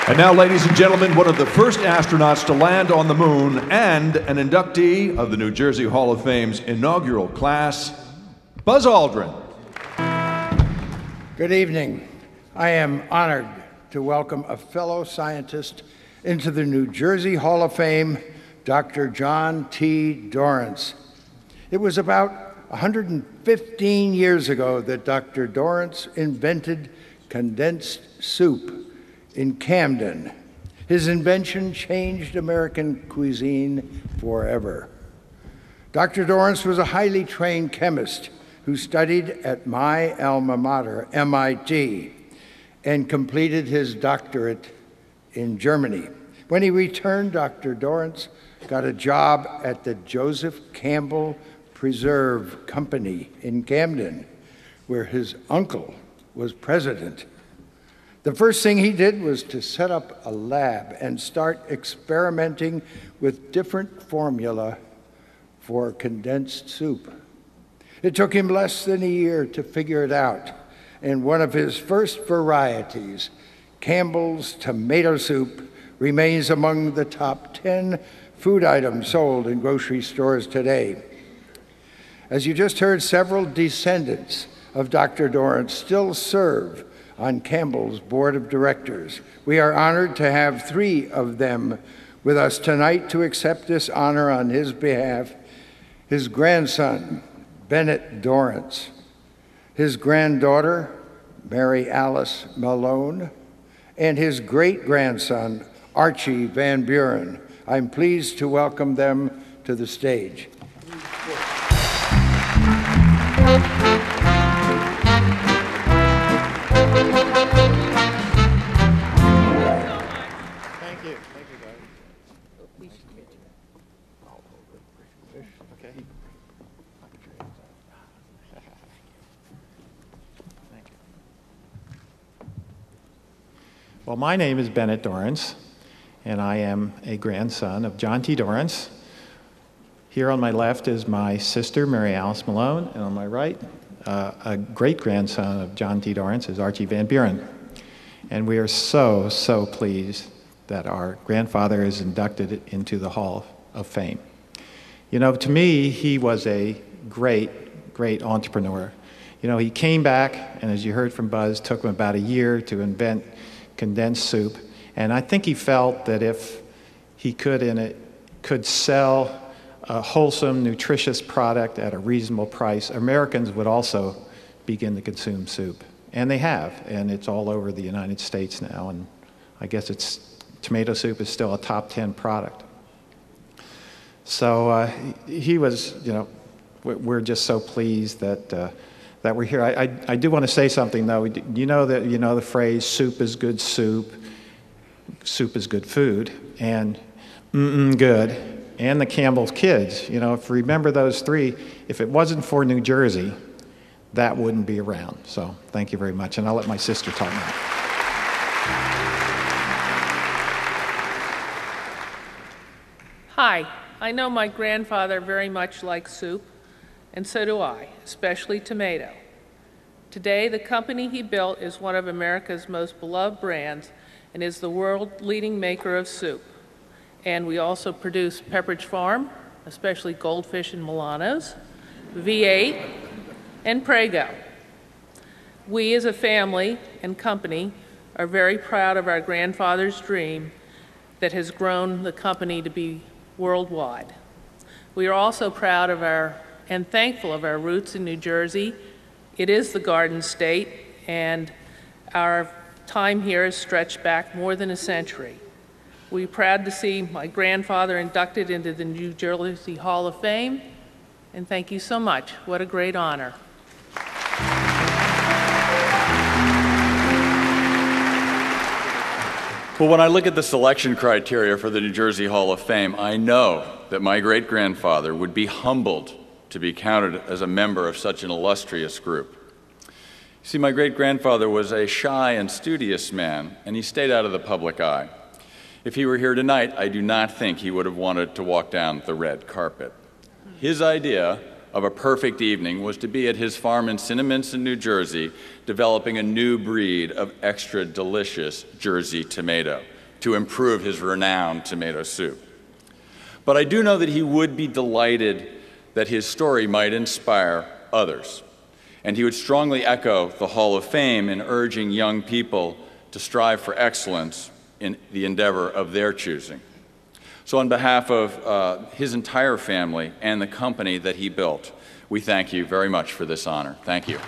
And now, ladies and gentlemen, one of the first astronauts to land on the moon and an inductee of the New Jersey Hall of Fame's inaugural class, Buzz Aldrin. Good evening. I am honored to welcome a fellow scientist into the New Jersey Hall of Fame, Dr. John T. Dorrance. It was about 115 years ago that Dr. Dorrance invented condensed soup in Camden. His invention changed American cuisine forever. Dr. Dorrance was a highly trained chemist who studied at my alma mater, MIT, and completed his doctorate in Germany. When he returned, Dr. Dorrance got a job at the Joseph Campbell Preserve Company in Camden, where his uncle was president. The first thing he did was to set up a lab and start experimenting with different formula for condensed soup. It took him less than a year to figure it out, and one of his first varieties, Campbell's tomato soup, remains among the top 10 food items sold in grocery stores today. As you just heard, several descendants of Dr. Dorrance still serve on Campbell's board of directors. We are honored to have 3 of them with us tonight to accept this honor on his behalf: his grandson, Bennett Dorrance, his granddaughter, Mary Alice Malone, and his great-grandson, Archie Van Buren. I'm pleased to welcome them to the stage. Well, my name is Bennett Dorrance, and I am a grandson of John T. Dorrance. Here on my left is my sister, Mary Alice Malone, and on my right, a great-grandson of John T. Dorrance is Archie Van Buren. And we are so, so pleased that our grandfather is inducted into the Hall of Fame. You know, to me, he was a great, great entrepreneur. You know, he came back, and as you heard from Buzz, took him about a year to invent condensed soup, and I think he felt that if he could sell a wholesome, nutritious product at a reasonable price, Americans would also begin to consume soup. And they have, and it's all over the United States now, and I guess tomato soup is still a top 10 product. So he was, you know, we're just so pleased that we're here. I do want to say something, though. You know the phrase, soup is good soup is good food, and good, and the Campbell's kids. You know, if you remember those 3, if it wasn't for New Jersey, that wouldn't be around. So thank you very much, and I'll let my sister talk now. Hi, I know my grandfather very much likes soup, and so do I, especially tomato. Today, the company he built is one of America's most beloved brands and is the world-leading maker of soup. And we also produce Pepperidge Farm, especially Goldfish and Milanos, V8, and Prego. We as a family and company are very proud of our grandfather's dream that has grown the company to be worldwide. We are also proud of and thankful of our roots in New Jersey. It is the Garden State, and our time here has stretched back more than a century. We're proud to see my grandfather inducted into the New Jersey Hall of Fame, and thank you so much. What a great honor. Well, when I look at the selection criteria for the New Jersey Hall of Fame, I know that my great-grandfather would be humbled to be counted as a member of such an illustrious group. You see, my great-grandfather was a shy and studious man, and he stayed out of the public eye. If he were here tonight, I do not think he would have wanted to walk down the red carpet. His idea of a perfect evening was to be at his farm in Cinnaminson, New Jersey, developing a new breed of extra delicious Jersey tomato. to improve his renowned tomato soup. But I do know that he would be delighted that his story might inspire others. And he would strongly echo the Hall of Fame in urging young people to strive for excellence in the endeavor of their choosing. So on behalf of his entire family and the company that he built, we thank you very much for this honor. Thank you.